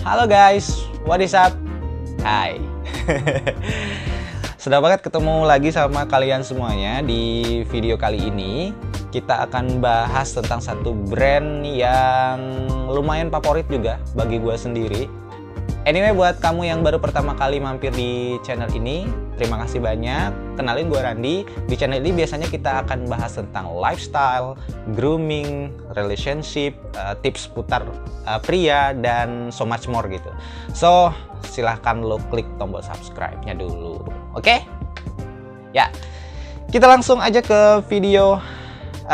Halo guys, what is up? Hai. Senang banget ketemu lagi sama kalian semuanya. Di video kali ini kita akan bahas tentang satu brand yang lumayan favorit juga bagi gue sendiri. Anyway, buat kamu yang baru pertama kali mampir di channel ini, terima kasih banyak. Kenalin, gue Randi. Di channel ini biasanya kita akan bahas tentang lifestyle, grooming, relationship, tips putar pria, dan so much more gitu. So, silahkan lo klik tombol subscribe-nya dulu. Oke? Ya, kita langsung aja ke video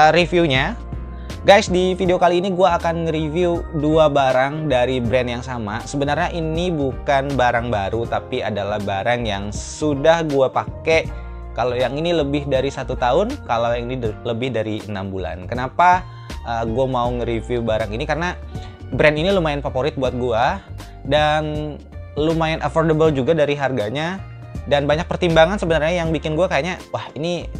reviewnya. Guys, di video kali ini gue akan nge-review dua barang dari brand yang sama. Sebenarnya ini bukan barang baru, tapi adalah barang yang sudah gue pakai. Kalau yang ini lebih dari 1 tahun, kalau yang ini lebih dari 6 bulan. Kenapa gue mau nge-review barang ini? Karena brand ini lumayan favorit buat gue, dan lumayan affordable juga dari harganya. Dan banyak pertimbangan sebenarnya yang bikin gue kayaknya, wah ini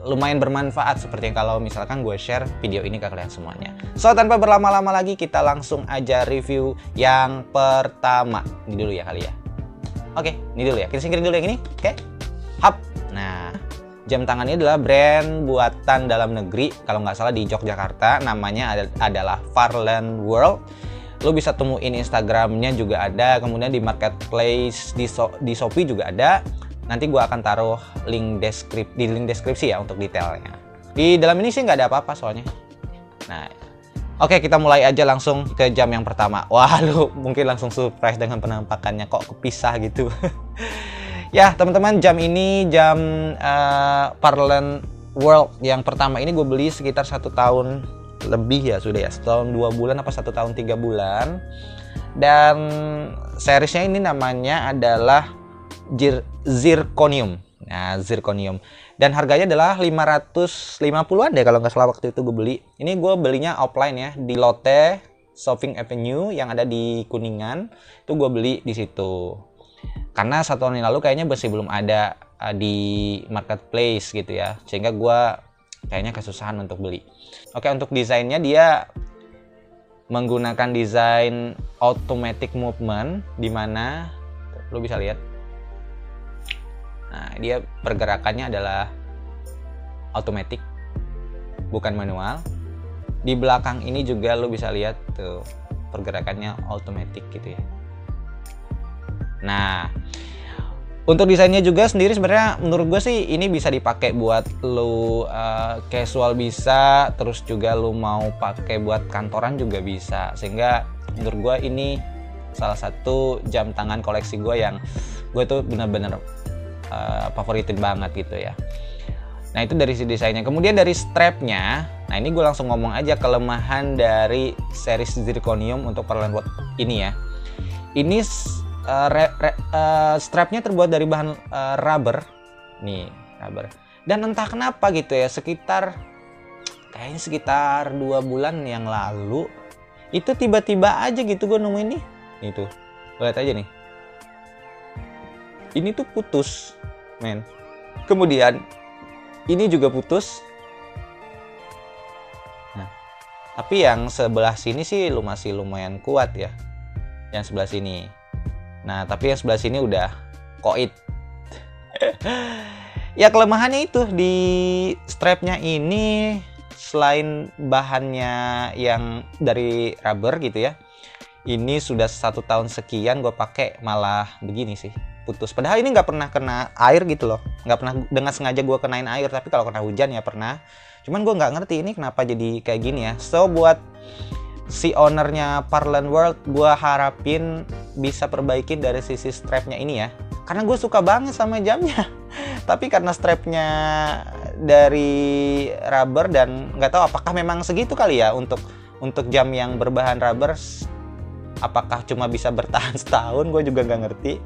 lumayan bermanfaat, seperti yang kalau misalkan gue share video ini ke kalian semuanya. So, tanpa berlama-lama lagi, kita langsung aja review yang pertama. Ini dulu ya kali ya. Oke, ini dulu ya. Kita singkirin dulu yang ini. Oke. Hap. Nah, jam tangan ini adalah brand buatan dalam negeri. Kalau nggak salah di Yogyakarta. Namanya adalah Farland World. Lo bisa temuin Instagramnya juga ada. Kemudian di marketplace, di Shopee juga ada. Nanti gue akan taruh link deskripsi ya untuk detailnya. Di dalam ini sih nggak ada apa-apa soalnya. Nah, oke, kita mulai aja langsung ke jam yang pertama. Wah, lu mungkin langsung surprise dengan penampakannya, kok kepisah gitu. Ya, teman-teman, jam ini jam Farland World yang pertama ini gue beli sekitar 1 tahun lebih ya, sudah ya, 1 tahun 2 bulan apa 1 tahun 3 bulan. Dan seriesnya ini namanya adalah Zirconium. Nah, Zirconium. Dan harganya adalah 550-an deh kalau nggak salah waktu itu gue beli. Ini gue belinya offline ya, di Lotte Shopping Avenue yang ada di Kuningan. Itu gue beli di situ. Karena 1 tahun yang lalu kayaknya masih belum ada di marketplace gitu ya. Sehingga gue kayaknya kesusahan untuk beli. Oke, untuk desainnya dia menggunakan desain automatic movement, di mana lo bisa lihat. Nah, dia pergerakannya adalah otomatis, bukan manual. Di belakang ini juga lo bisa lihat tuh pergerakannya otomatis gitu ya. Nah, untuk desainnya juga sendiri sebenarnya menurut gue sih ini bisa dipakai buat lo casual bisa, terus juga lo mau pakai buat kantoran juga bisa. Sehingga menurut gue ini salah satu jam tangan koleksi gue yang gue tuh bener-bener favoritin banget gitu ya. Nah, itu dari si desainnya. Kemudian dari strapnya, nah ini gue langsung ngomong aja kelemahan dari series Zirconium untuk Farland World ini ya. Ini strapnya terbuat dari bahan rubber, nih rubber. Dan entah kenapa gitu ya, kayaknya sekitar 2 bulan yang lalu itu tiba-tiba aja gitu gue nemuin nih. Itu, lihat aja nih. Ini tuh putus, men. Kemudian ini juga putus. Nah, tapi yang sebelah sini sih masih lumayan kuat ya. Yang sebelah sini. Nah, tapi yang sebelah sini udah koit. Ya, kelemahannya itu di strapnya ini, selain bahannya yang dari rubber gitu ya. Ini sudah 1 tahun sekian gue pakai malah begini sih, putus. Padahal ini nggak pernah kena air gitu loh, nggak pernah dengan sengaja gue kenain air, tapi kalau kena hujan ya pernah. Cuman gue nggak ngerti ini kenapa jadi kayak gini ya. So, buat si ownernya Farland World, gue harapin bisa perbaikin dari sisi strapnya ini ya, karena gue suka banget sama jamnya. Tapi karena strapnya dari rubber dan nggak tahu apakah memang segitu kali ya untuk jam yang berbahan rubber. Apakah cuma bisa bertahan setahun, gue juga nggak ngerti.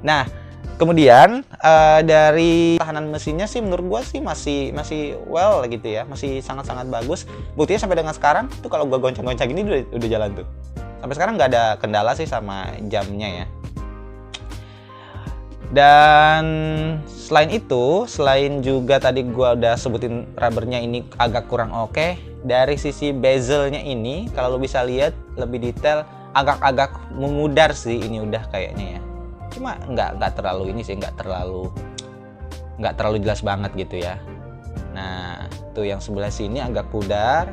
Nah, kemudian dari tahanan mesinnya sih menurut gue sih masih well gitu ya, masih sangat-sangat bagus. Buktinya sampai dengan sekarang tuh kalau gue goncang-goncang ini udah jalan tuh. Sampai sekarang nggak ada kendala sih sama jamnya ya. Dan selain juga tadi gue udah sebutin rubbernya ini agak kurang oke. Dari sisi bezelnya ini, kalau lo bisa lihat lebih detail, agak-agak memudar sih ini udah kayaknya ya. Cuma nggak terlalu ini sih, nggak terlalu jelas banget gitu ya. Nah tuh yang sebelah sini agak pudar.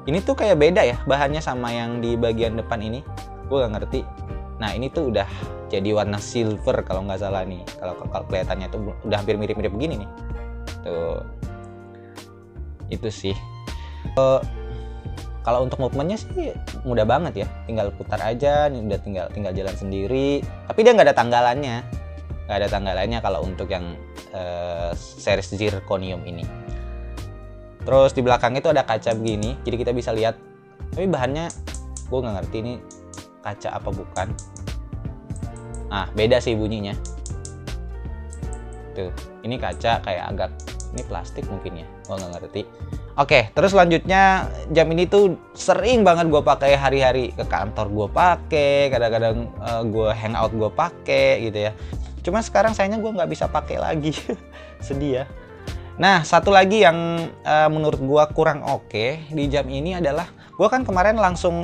Ini tuh kayak beda ya bahannya sama yang di bagian depan ini, gue nggak ngerti. Nah ini tuh udah jadi warna silver kalau nggak salah nih. Kalau kelihatannya tuh udah hampir mirip-mirip begini nih. Tuh itu sih. Kalau untuk movementnya sih mudah banget ya, tinggal putar aja, ini udah tinggal jalan sendiri. Tapi dia nggak ada tanggalannya kalau untuk yang series zirconium ini. Terus di belakang itu ada kaca begini, jadi kita bisa lihat. Tapi bahannya gue nggak ngerti ini kaca apa bukan. Nah beda sih bunyinya. Tuh ini kaca kayak agak, ini plastik mungkin ya, gue nggak ngerti. Oke, terus selanjutnya jam ini tuh sering banget gue pakai hari-hari, ke kantor gue pakai, kadang-kadang gue hangout gue pakai gitu ya. Cuma sekarang sayangnya gue nggak bisa pakai lagi, sedih ya. Nah satu lagi yang menurut gue kurang oke di jam ini adalah, gue kan kemarin langsung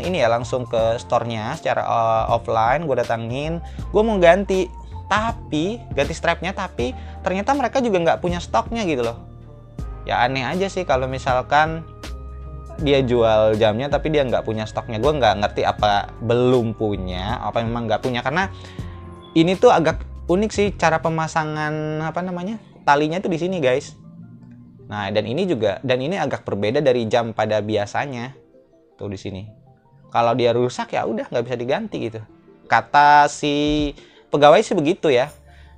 ke store-nya secara offline, gue datangin, gue mau ganti strapnya, tapi ternyata mereka juga nggak punya stoknya gitu loh. Ya aneh aja sih kalau misalkan dia jual jamnya tapi dia nggak punya stoknya. Gue nggak ngerti apa belum punya, apa memang nggak punya, karena ini tuh agak unik sih cara pemasangan talinya tuh di sini guys. Nah dan ini agak berbeda dari jam pada biasanya tuh di sini. Kalau dia rusak ya udah nggak bisa diganti gitu. Kata si pegawai sih begitu ya.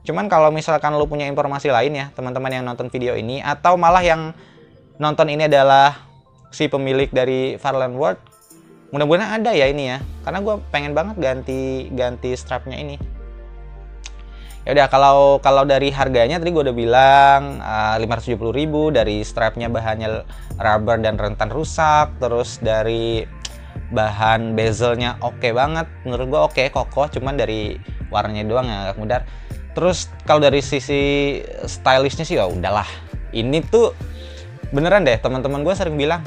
Cuman kalau misalkan lo punya informasi lain ya, teman-teman yang nonton video ini, atau malah yang nonton ini adalah si pemilik dari Farland World, mudah-mudahan ada ya ini ya, karena gue pengen banget ganti strapnya ini. Ya udah, kalau dari harganya tadi gue udah bilang 570.000, dari strapnya bahannya rubber dan rentan rusak, terus dari bahan bezelnya oke banget, menurut gue oke, kokoh, cuman dari warnanya doang yang agak mudar. Terus kalau dari sisi stylishnya sih ya udahlah. Ini tuh beneran deh, teman-teman gue sering bilang,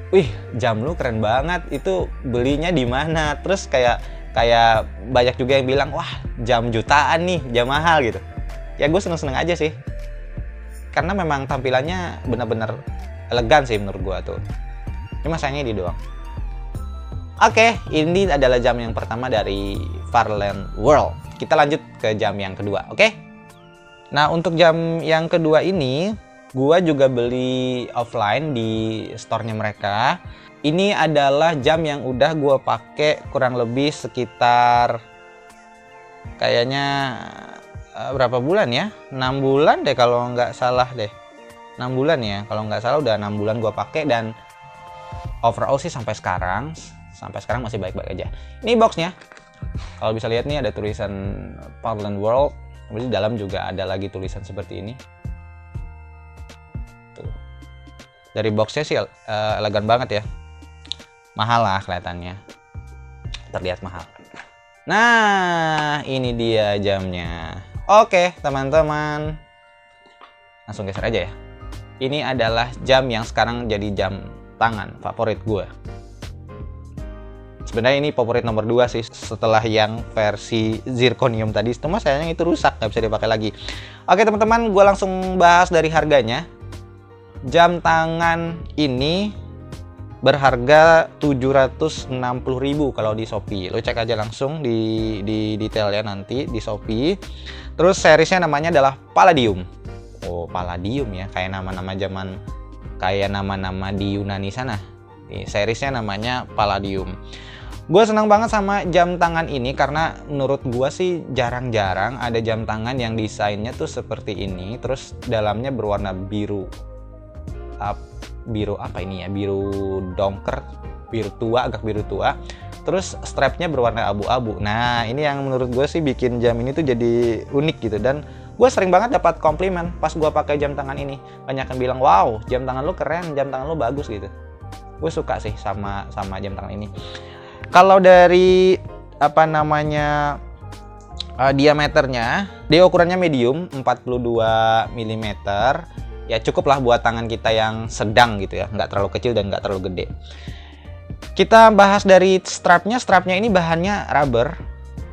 "Wih, jam lu keren banget. Itu belinya di mana?" Terus kayak banyak juga yang bilang, "Wah, jam jutaan nih, jam mahal gitu." Ya gue seneng-seneng aja sih. Karena memang tampilannya bener-bener elegan sih menurut gue tuh. Cuma sayangnya di doang. Oke, ini adalah jam yang pertama dari Farland World. Kita lanjut ke jam yang kedua, oke? Nah, untuk jam yang kedua ini, gua juga beli offline di store-nya mereka. Ini adalah jam yang udah gua pakai kurang lebih sekitar kayaknya berapa bulan ya? 6 bulan deh kalau nggak salah deh. 6 bulan ya, kalau nggak salah udah 6 bulan gua pakai, dan overall sih sampai sekarang masih baik-baik aja. Ini boxnya. Kalau bisa lihat nih ada tulisan Farland World. Di dalam juga ada lagi tulisan seperti ini. Tuh. Dari boxnya sih elegan banget ya. Mahal lah kelihatannya. Terlihat mahal. Nah, ini dia jamnya. Oke, teman-teman. Langsung geser aja ya. Ini adalah jam yang sekarang jadi jam tangan favorit gue. Sebenarnya ini favorit nomor 2 sih setelah yang versi zirconium tadi. Cuma sayangnya itu rusak, nggak bisa dipakai lagi. Oke teman-teman, gue langsung bahas dari harganya. Jam tangan ini berharga 760.000 kalau di Shopee. Lo cek aja langsung di detailnya nanti di Shopee. Terus seriesnya namanya adalah Palladium. Oh, Palladium ya, kayak nama-nama di Yunani sana. Seriesnya namanya Palladium. Gue senang banget sama jam tangan ini karena menurut gue sih jarang-jarang ada jam tangan yang desainnya tuh seperti ini, terus dalamnya berwarna biru. Biru apa ini ya? Biru dongker, agak biru tua. Terus strapnya berwarna abu-abu. Nah, ini yang menurut gue sih bikin jam ini tuh jadi unik gitu, dan gue sering banget dapat komplimen pas gue pakai jam tangan ini. Banyak yang bilang, "Wow, jam tangan lu keren, jam tangan lu bagus" gitu. Gue suka sih sama jam tangan ini. Kalau dari diameternya, dia ukurannya medium 42 mm. Ya cukup lah buat tangan kita yang sedang gitu ya, nggak terlalu kecil dan nggak terlalu gede. Kita bahas dari strapnya. Strapnya ini bahannya rubber,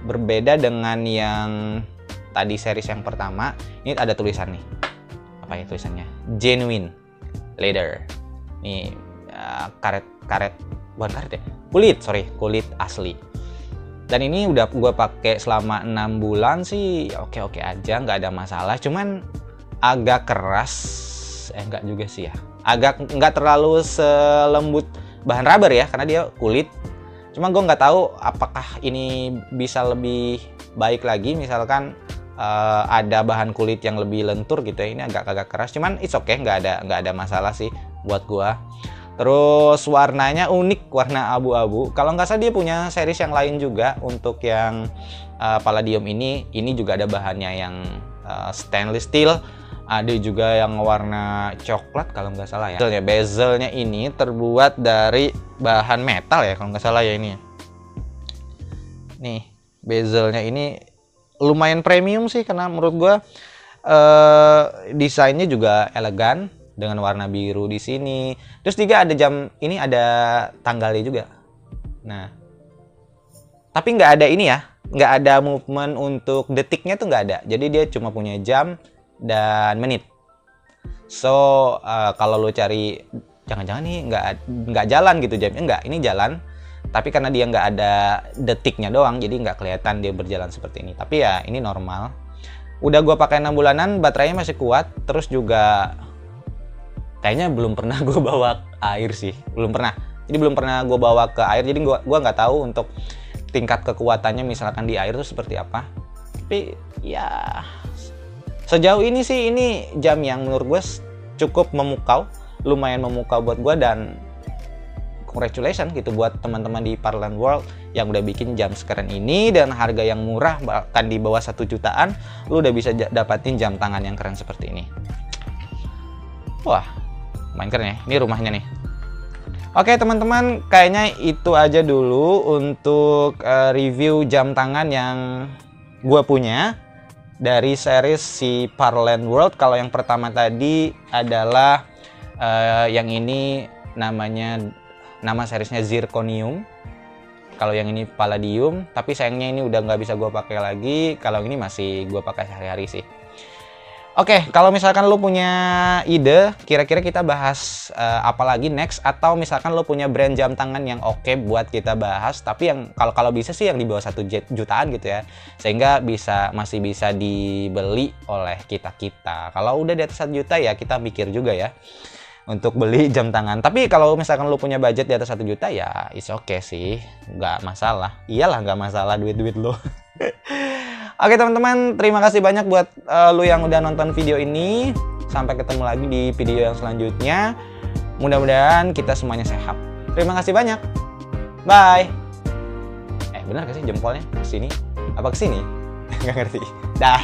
berbeda dengan yang tadi series yang pertama. Ini ada tulisan nih. Apa ya tulisannya? Genuine leather. Nih karet, bukan karet ya? Kulit asli. Dan ini udah gue pakai selama 6 bulan sih, oke aja, nggak ada masalah. Cuman agak keras, enggak juga sih ya. Agak nggak terlalu selembut bahan rubber ya, karena dia kulit. Cuma gue nggak tahu apakah ini bisa lebih baik lagi, misalkan ada bahan kulit yang lebih lentur gitu ya. Ini agak keras, cuman it's okay, nggak ada masalah sih buat gue. Terus warnanya unik, warna abu-abu. Kalau nggak salah dia punya series yang lain juga untuk yang Palladium ini juga ada bahannya yang stainless steel. Ada juga yang warna coklat kalau nggak salah ya. Bezelnya ini terbuat dari bahan metal ya kalau nggak salah ya ini. Nih, bezelnya ini lumayan premium sih karena menurut gua desainnya juga elegan dengan warna biru di sini. Terus juga ada jam, ini ada tanggalnya juga. Nah, tapi nggak ada ini ya, nggak ada movement untuk detiknya tuh nggak ada. Jadi dia cuma punya jam dan menit. So kalau lo cari, jangan-jangan nih nggak jalan gitu jamnya, nggak, ini jalan. Tapi karena dia nggak ada detiknya doang, jadi nggak kelihatan dia berjalan seperti ini. Tapi ya ini normal. Udah gue pakai 6 bulanan, baterainya masih kuat. Terus juga kayaknya belum pernah gue bawa air sih, belum pernah. Jadi belum pernah gue bawa ke air. Jadi gue nggak tahu untuk tingkat kekuatannya misalkan di air itu seperti apa. Tapi ya sejauh ini sih ini jam yang menurut gue cukup memukau, lumayan memukau buat gue. Dan congratulations gitu buat teman-teman di Parlance World yang udah bikin jam sekeren ini dan harga yang murah, bahkan di bawah 1 jutaan lu udah bisa dapatin jam tangan yang keren seperti ini. Wah, main keren ya. Ini rumahnya nih. Oke teman-teman, kayaknya itu aja dulu untuk review jam tangan yang gue punya dari series si Parlance World. Kalau yang pertama tadi adalah yang ini nama seriesnya Zirconium. Kalau yang ini Palladium, tapi sayangnya ini udah nggak bisa gue pakai lagi. Kalau ini masih gue pakai sehari-hari sih. Oke, kalau misalkan lo punya ide, kira-kira kita bahas apa lagi next, atau misalkan lo punya brand jam tangan yang oke buat kita bahas, tapi yang kalau bisa sih yang di bawah 1 jutaan gitu ya, sehingga masih bisa dibeli oleh kita. Kalau udah di atas 1 juta ya kita mikir juga ya untuk beli jam tangan. Tapi kalau misalkan lo punya budget di atas 1 juta ya it's okay sih, nggak masalah. Iyalah nggak masalah duit lo. Oke teman-teman, terima kasih banyak buat lu yang udah nonton video ini. Sampai ketemu lagi di video yang selanjutnya. Mudah-mudahan kita semuanya sehat. Terima kasih banyak. Bye. Benar gak sih jempolnya? Kesini? Apa kesini? Nggak ngerti. Dah.